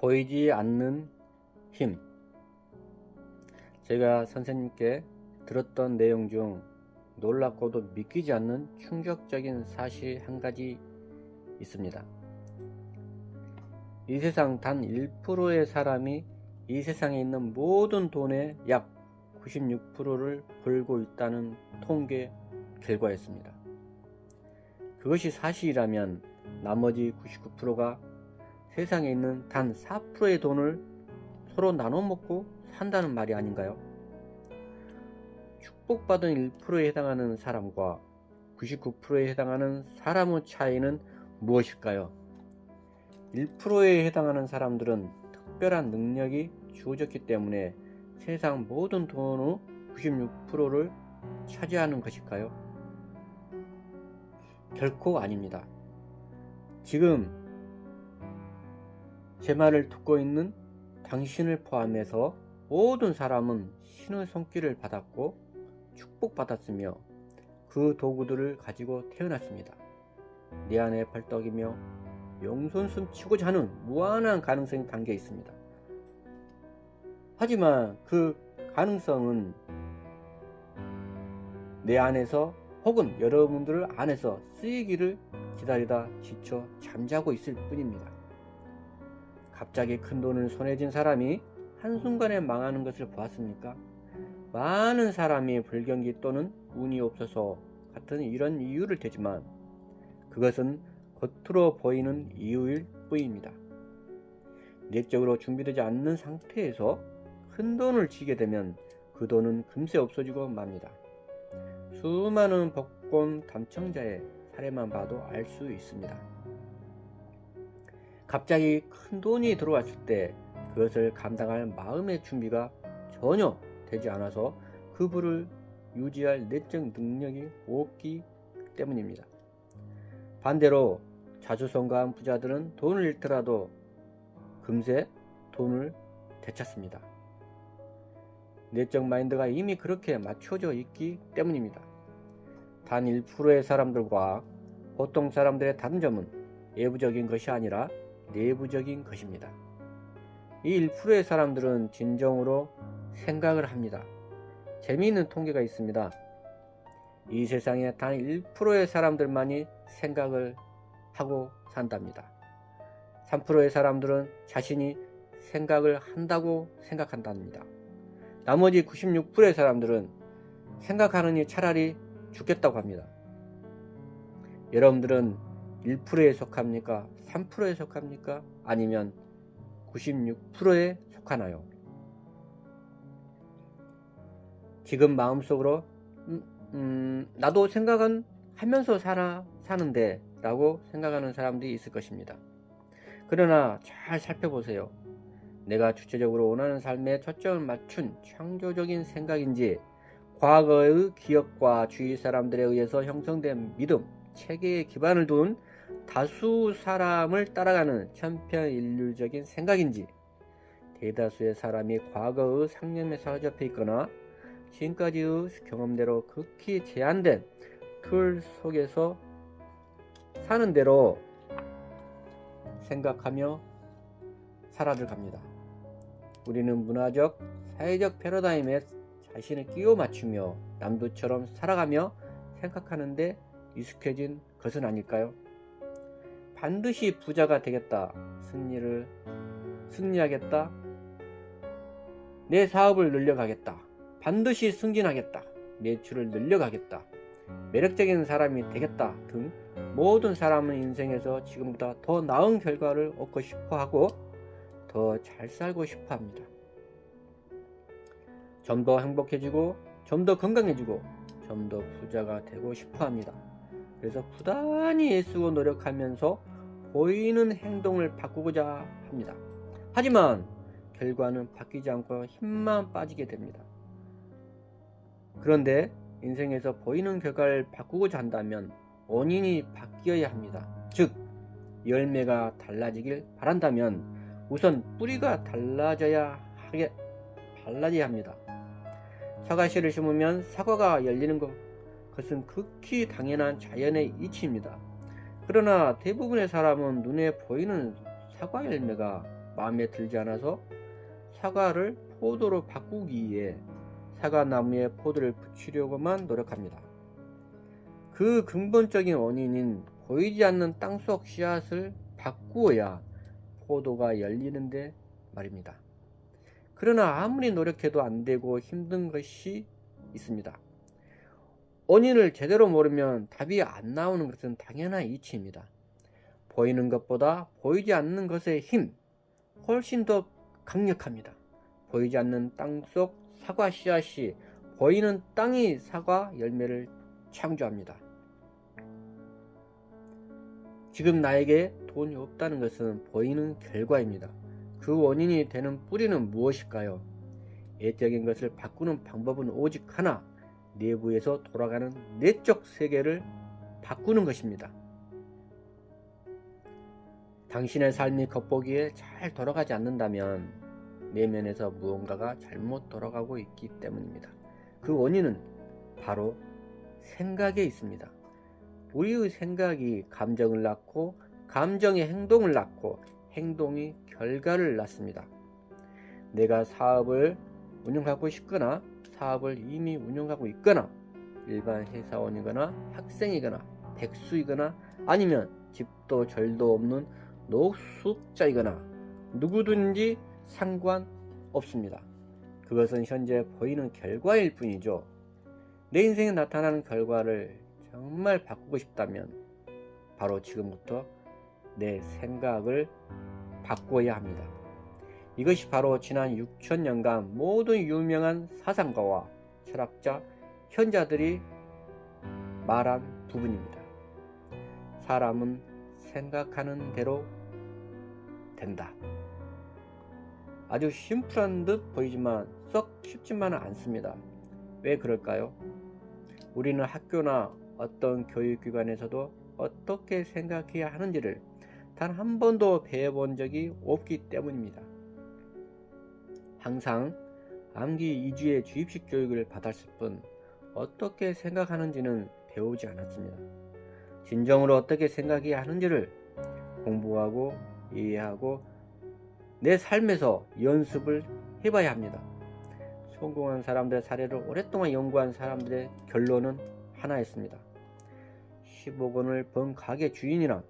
보이지 않는 힘. 제가 선생님께 들었던 내용 중 놀랍고도 믿기지 않는 충격적인 사실 한 가지 있습니다. 이 세상 단 1%의 사람이 이 세상에 있는 모든 돈의 약 96%를 벌고 있다는 통계 결과였습니다. 그것이 사실이라면 나머지 99%가 세상에 있는 단 4%의 돈을 서로 나눠 먹고 산다는 말이 아닌가요? 축복받은 1%에 해당하는 사람과 99%에 해당하는 사람의 차이는 무엇일까요? 1%에 해당하는 사람들은 특별한 능력이 주어졌기 때문에 세상 모든 돈의 96%를 차지하는 것일까요? 결코 아닙니다. 지금 제 말을 듣고 있는 당신을 포함해서 모든 사람은 신의 손길을 받았고 축복받았으며 그 도구들을 가지고 태어났습니다. 내 안에 벌떡이며 용손숨 치고자 하는 무한한 가능성이 담겨 있습니다. 하지만 그 가능성은 내 안에서 혹은 여러분들 안에서 쓰이기를 기다리다 지쳐 잠자고 있을 뿐입니다. 갑자기 큰 돈을 손에 쥔 사람이 한순간에 망하는 것을 보았습니까? 많은 사람이 불경기 또는 운이 없어서 같은 이런 이유를 대지만 그것은 겉으로 보이는 이유일 뿐입니다. 내적으로 준비되지 않는 상태에서 큰 돈을 쥐게 되면 그 돈은 금세 없어지고 맙니다. 수많은 복권 당첨자의 사례만 봐도 알 수 있습니다. 갑자기 큰 돈이 들어왔을 때 그것을 감당할 마음의 준비가 전혀 되지 않아서 그 부를 유지할 내적 능력이 없기 때문입니다. 반대로 자주성가한 부자들은 돈을 잃더라도 금세 돈을 되찾습니다. 내적 마인드가 이미 그렇게 맞춰져 있기 때문입니다. 단 1%의 사람들과 보통 사람들의 다른 점은 외부적인 것이 아니라 내부적인 것입니다. 이 1%의 사람들은 진정으로 생각을 합니다. 재미있는 통계가 있습니다. 이 세상에 단 1%의 사람들만이 생각을 하고 산답니다. 3%의 사람들은 자신이 생각을 한다고 생각한답니다. 나머지 96%의 사람들은 생각하느니 차라리 죽겠다고 합니다. 여러분들은 1%에 속합니까? 3%에 속합니까? 아니면 96%에 속하나요? 지금 마음속으로 나도 생각은 하면서 사는데 라고 생각하는 사람들이 있을 것입니다. 그러나 잘 살펴보세요. 내가 주체적으로 원하는 삶에 초점을 맞춘 창조적인 생각인지 과거의 기억과 주위 사람들에 의해서 형성된 믿음, 체계에 기반을 둔 다수 사람을 따라가는 천편일률적인 생각인지 대다수의 사람이 과거의 상념에 사로잡혀 있거나 지금까지의 경험대로 극히 제한된 틀 속에서 사는 대로 생각하며 살아들갑니다. 우리는 문화적, 사회적 패러다임에 자신을 끼워 맞추며 남들처럼 살아가며 생각하는데 익숙해진 것은 아닐까요? 반드시 부자가 되겠다, 승리하겠다, 내 사업을 늘려가겠다, 반드시 승진하겠다, 매출을 늘려가겠다, 매력적인 사람이 되겠다 등 모든 사람은 인생에서 지금보다 더 나은 결과를 얻고 싶어하고 더 잘 살고 싶어합니다. 좀 더 행복해지고 좀 더 건강해지고 좀 더 부자가 되고 싶어합니다. 그래서 부단히 애쓰고 노력하면서 보이는 행동을 바꾸고자 합니다. 하지만 결과는 바뀌지 않고 힘만 빠지게 됩니다. 그런데 인생에서 보이는 결과를 바꾸고자 한다면 원인이 바뀌어야 합니다. 즉 열매가 달라지길 바란다면 우선 뿌리가 달라져야 합니다. 사과씨를 심으면 사과가 열리는 것은 극히 당연한 자연의 이치입니다. 그러나 대부분의 사람은 눈에 보이는 사과 열매가 마음에 들지 않아서 사과를 포도로 바꾸기 위해 사과나무에 포도를 붙이려고만 노력합니다. 그 근본적인 원인인 보이지 않는 땅속 씨앗을 바꾸어야 포도가 열리는데 말입니다. 그러나 아무리 노력해도 안 되고 힘든 것이 있습니다. 원인을 제대로 모르면 답이 안 나오는 것은 당연한 이치입니다. 보이는 것보다 보이지 않는 것의 힘, 훨씬 더 강력합니다. 보이지 않는 땅속 사과 씨앗이 보이는 땅이 사과 열매를 창조합니다. 지금 나에게 돈이 없다는 것은 보이는 결과입니다. 그 원인이 되는 뿌리는 무엇일까요? 외적인 것을 바꾸는 방법은 오직 하나, 내부에서 돌아가는 내적 세계를 바꾸는 것입니다. 당신의 삶이 겉보기에 잘 돌아가지 않는다면 내면에서 무언가가 잘못 돌아가고 있기 때문입니다. 그 원인은 바로 생각에 있습니다. 우리의 생각이 감정을 낳고 감정이 행동을 낳고 행동이 결과를 낳습니다. 내가 사업을 운영하고 싶거나 사업을 이미 운영하고 있거나 일반 회사원이거나 학생이거나 백수이거나 아니면 집도 절도 없는 노숙자이거나 누구든지 상관없습니다. 그것은 현재 보이는 결과일 뿐이죠. 내 인생에 나타나는 결과를 정말 바꾸고 싶다면 바로 지금부터 내 생각을 바꾸어야 합니다. 이것이 바로 지난 6,000년간 모든 유명한 사상가와 철학자, 현자들이 말한 부분입니다. 사람은 생각하는 대로 된다. 아주 심플한 듯 보이지만 썩 쉽지만은 않습니다. 왜 그럴까요? 우리는 학교나 어떤 교육기관에서도 어떻게 생각해야 하는지를 단 한 번도 배워본 적이 없기 때문입니다. 항상 암기 2주의 주입식 교육을 받았을 뿐 어떻게 생각하는지는 배우지 않았습니다. 진정으로 어떻게 생각해야 하는지를 공부하고 이해하고 내 삶에서 연습을 해봐야 합니다. 성공한 사람들의 사례를 오랫동안 연구한 사람들의 결론은 하나였습니다. 10억 원을 번 가게 주인이나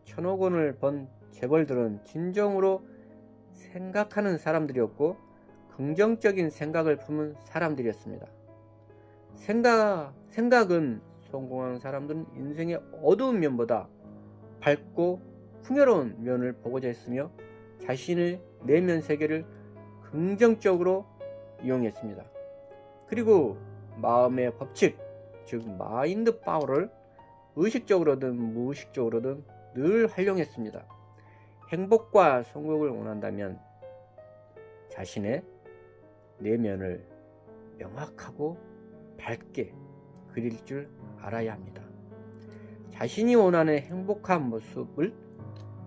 1000억 원을 번 재벌들은 진정으로 생각하는 사람들이었고 긍정적인 생각을 품은 사람들이었습니다. 생각은 성공한 사람들은 인생의 어두운 면보다 밝고 풍요로운 면을 보고자 했으며 자신의 내면 세계를 긍정적으로 이용했습니다. 그리고 마음의 법칙, 즉 마인드 파워를 의식적으로든 무의식적으로든 늘 활용했습니다. 행복과 성공을 원한다면 자신의 내면을 명확하고 밝게 그릴 줄 알아야 합니다. 자신이 원하는 행복한 모습을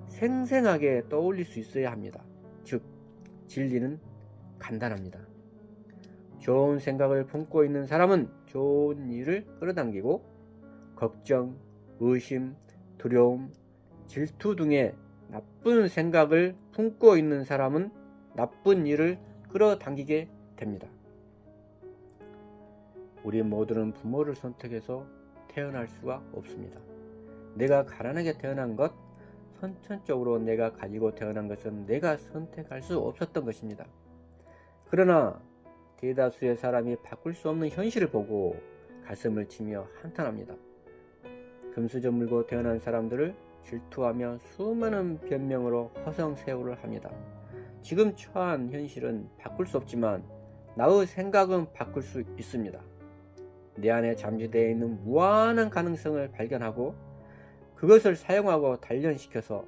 생생하게 떠올릴 수 있어야 합니다. 즉, 진리는 간단합니다. 좋은 생각을 품고 있는 사람은 좋은 일을 끌어당기고 걱정, 의심, 두려움, 질투 등의 나쁜 생각을 품고 있는 사람은 나쁜 일을 끌어당기게 됩니다. 우리 모두는 부모를 선택해서 태어날 수가 없습니다. 내가 가난하게 태어난 것, 선천적으로 내가 가지고 태어난 것은 내가 선택할 수 없었던 것입니다. 그러나 대다수의 사람이 바꿀 수 없는 현실을 보고 가슴을 치며 한탄합니다. 금수저 물고 태어난 사람들을 질투하며 수많은 변명으로 허송세월을 합니다. 지금 처한 현실은 바꿀 수 없지만 나의 생각은 바꿀 수 있습니다. 내 안에 잠재되어 있는 무한한 가능성을 발견하고 그것을 사용하고 단련시켜서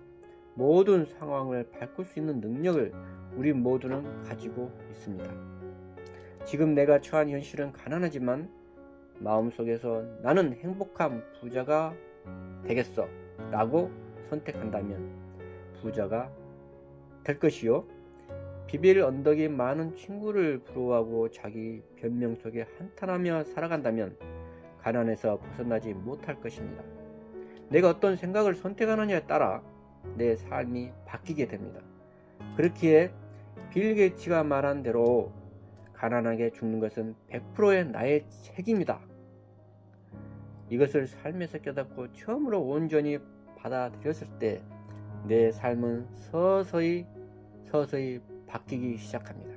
모든 상황을 바꿀 수 있는 능력을 우리 모두는 가지고 있습니다. 지금 내가 처한 현실은 가난하지만 마음속에서 나는 행복한 부자가 되겠어 라고 선택한다면 부자가 될 것이요, 비빌 언덕이 많은 친구를 부러워하고 자기 변명 속에 한탄하며 살아간다면 가난에서 벗어나지 못할 것입니다. 내가 어떤 생각을 선택하느냐에 따라 내 삶이 바뀌게 됩니다. 그렇기에 빌 게이츠가 말한 대로 가난하게 죽는 것은 100%의 나의 책임이다. 이것을 삶에서 깨닫고 처음으로 온전히 받아들였을 때 내 삶은 서서히 바뀌기 시작합니다.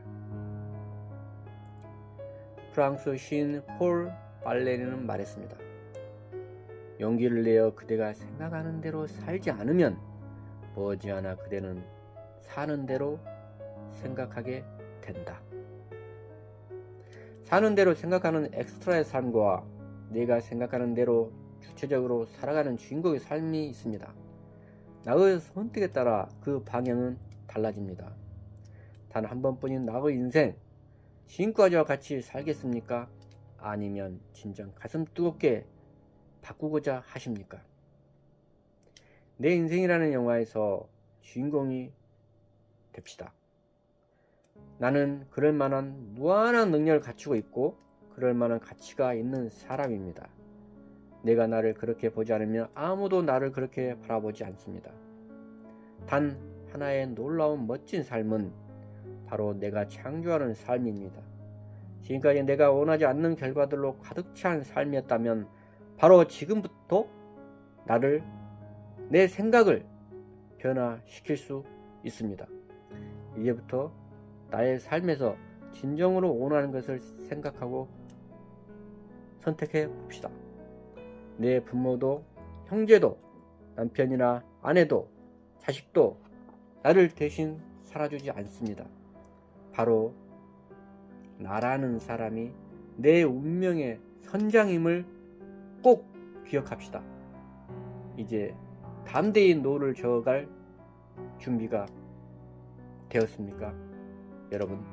프랑스 시인 폴 발레리는 말했습니다. 용기를 내어 그대가 생각하는 대로 살지 않으면 머지않아 그대는 사는 대로 생각하게 된다. 사는 대로 생각하는 엑스트라의 삶과 내가 생각하는 대로 주체적으로 살아가는 주인공의 삶이 있습니다. 나의 선택에 따라 그 방향은 달라집니다. 단 한 번뿐인 나의 인생, 지금까지와 같이 살겠습니까? 아니면 진정 가슴 뜨겁게 바꾸고자 하십니까? 내 인생이라는 영화에서 주인공이 됩시다. 나는 그럴 만한 무한한 능력을 갖추고 있고 그럴 만한 가치가 있는 사람입니다. 내가 나를 그렇게 보지 않으면 아무도 나를 그렇게 바라보지 않습니다. 단 하나의 놀라운 멋진 삶은 바로 내가 창조하는 삶입니다. 지금까지 내가 원하지 않는 결과들로 가득 찬 삶이었다면 바로 지금부터 내 생각을 변화시킬 수 있습니다. 이제부터 나의 삶에서 진정으로 원하는 것을 생각하고 선택해 봅시다. 내 부모도, 형제도, 남편이나 아내도, 자식도 나를 대신 살아주지 않습니다. 바로 나라는 사람이 내 운명의 선장임을 꼭 기억합시다. 이제 담대히 노를 저어갈 준비가 되었습니까? 여러분,